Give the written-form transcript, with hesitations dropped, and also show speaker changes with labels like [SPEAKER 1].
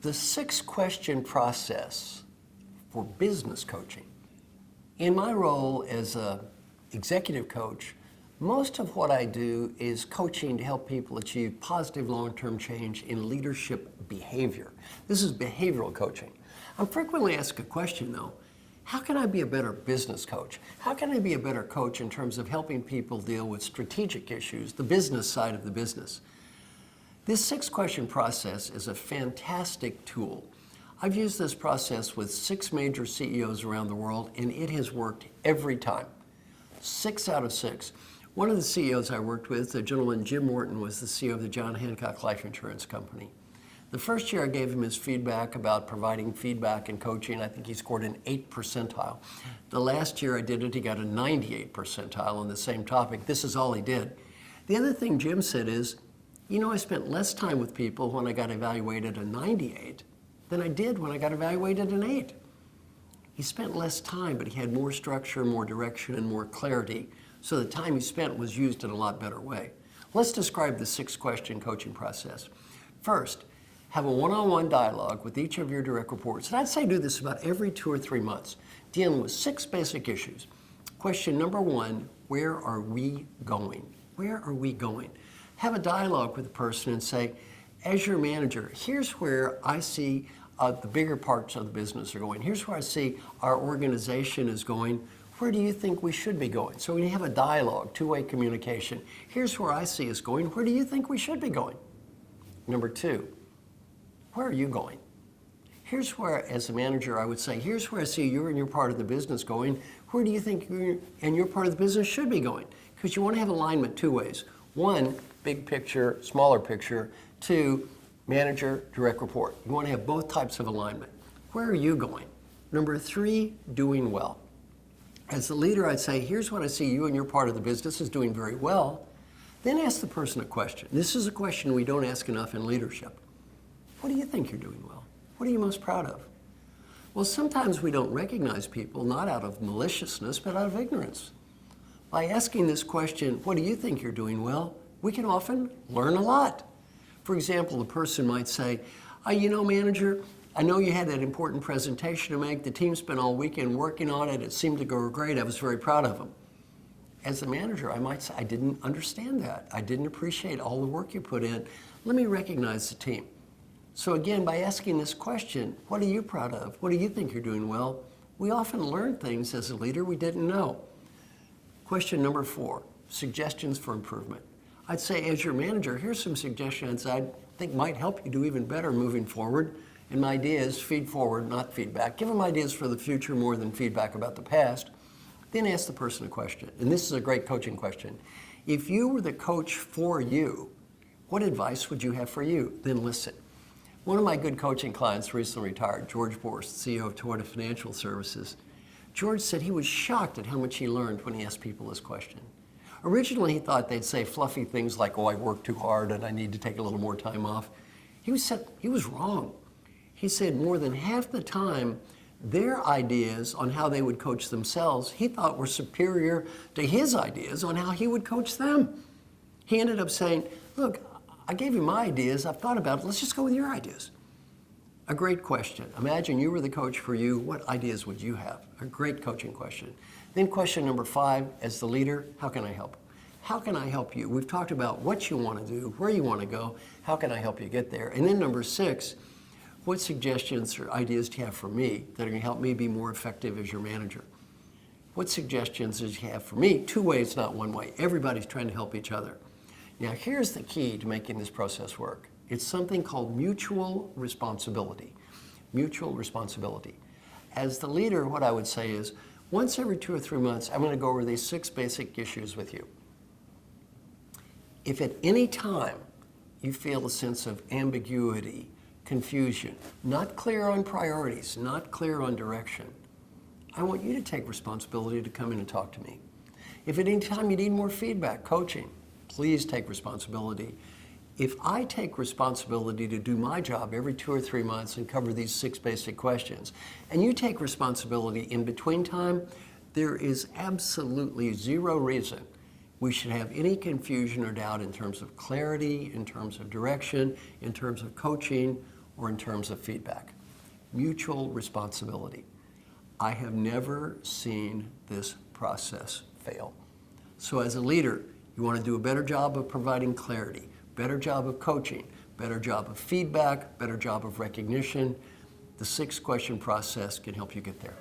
[SPEAKER 1] The 6-question process for business coaching. In my role as an executive coach, most of what I do is coaching to help people achieve positive long-term change in leadership behavior. This is behavioral coaching. I'm frequently asked a question though, how can I be a better business coach? How can I be a better coach in terms of helping people deal with strategic issues, the business side of the business? This 6-question process is a fantastic tool. I've used this process with 6 major CEOs around the world, and it has worked every time. 6 out of 6. One of the CEOs I worked with, the gentleman Jim Morton, was the CEO of the John Hancock Life Insurance Company. The first year I gave him his feedback about providing feedback and coaching, I think he scored an 8 percentile. The last year I did it, he got a 98 percentile on the same topic. This is all he did. The other thing Jim said is, you know, I spent less time with people when I got evaluated a 98 than I did when I got evaluated an 8. He spent less time, but he had more structure, more direction, and more clarity. So the time he spent was used in a lot better way. Let's describe the 6-question coaching process. First, have a one-on-one dialogue with each of your direct reports. And I'd say do this about every 2 or 3 months, dealing with 6 basic issues. Question number 1, where are we going? Where are we going? Have a dialogue with the person and say, as your manager, here's where I see the bigger parts of the business are going. Here's where I see our organization is going. Where do you think we should be going? So we have a dialogue, 2-way communication. Here's where I see us going. Where do you think we should be going? Number 2, where are you going? Here's where, as a manager, I would say, here's where I see you and your part of the business going. Where do you think you and your part of the business should be going? Because you want to have alignment 2 ways. 1, big picture, smaller picture. 2, manager, direct report. You want to have both types of alignment. Where are you going? Number 3, doing well. As the leader, I'd say, here's what I see you and your part of the business is doing very well. Then ask the person a question. This is a question we don't ask enough in leadership. What do you think you're doing well? What are you most proud of? Well, sometimes we don't recognize people, not out of maliciousness, but out of ignorance. By asking this question, what do you think you're doing well, we can often learn a lot. For example, the person might say, you know, manager, I know you had that important presentation to make. The team spent all weekend working on it. It seemed to go great. I was very proud of them. As a manager, I might say, I didn't understand that. I didn't appreciate all the work you put in. Let me recognize the team. So again, by asking this question, what are you proud of? What do you think you're doing well? We often learn things as a leader we didn't know. Question number 4, suggestions for improvement. I'd say as your manager, here's some suggestions I think might help you do even better moving forward. And my idea is feed forward, not feedback. Give them ideas for the future more than feedback about the past. Then ask the person a question. And this is a great coaching question. If you were the coach for you, what advice would you have for you? Then listen. One of my good coaching clients recently retired, George Borst, CEO of Toyota Financial Services. George said he was shocked at how much he learned when he asked people this question. Originally, he thought they'd say fluffy things like, oh, I worked too hard and I need to take a little more time off. He was wrong. He said more than half the time, their ideas on how they would coach themselves, he thought were superior to his ideas on how he would coach them. He ended up saying, look, I gave you my ideas, I've thought about it, let's just go with your ideas. A great question. Imagine you were the coach for you, what ideas would you have? A great coaching question. Then question number 5, as the leader, how can I help? How can I help you? We've talked about what you want to do, where you want to go, how can I help you get there? And then number 6, what suggestions or ideas do you have for me that are going to help me be more effective as your manager? What suggestions do you have for me? 2 ways, not 1 way. Everybody's trying to help each other. Now, here's the key to making this process work. It's something called mutual responsibility. Mutual responsibility. As the leader, what I would say is, once every 2 or 3 months, I'm going to go over these 6 basic issues with you. If at any time you feel a sense of ambiguity, confusion, not clear on priorities, not clear on direction, I want you to take responsibility to come in and talk to me. If at any time you need more feedback, coaching, please take responsibility. If I take responsibility to do my job every 2 or 3 months and cover these 6 basic questions, and you take responsibility in between time, there is absolutely 0 reason we should have any confusion or doubt in terms of clarity, in terms of direction, in terms of coaching, or in terms of feedback. Mutual responsibility. I have never seen this process fail. So as a leader, you want to do a better job of providing clarity, better job of coaching, better job of feedback, better job of recognition. The 6-question process can help you get there.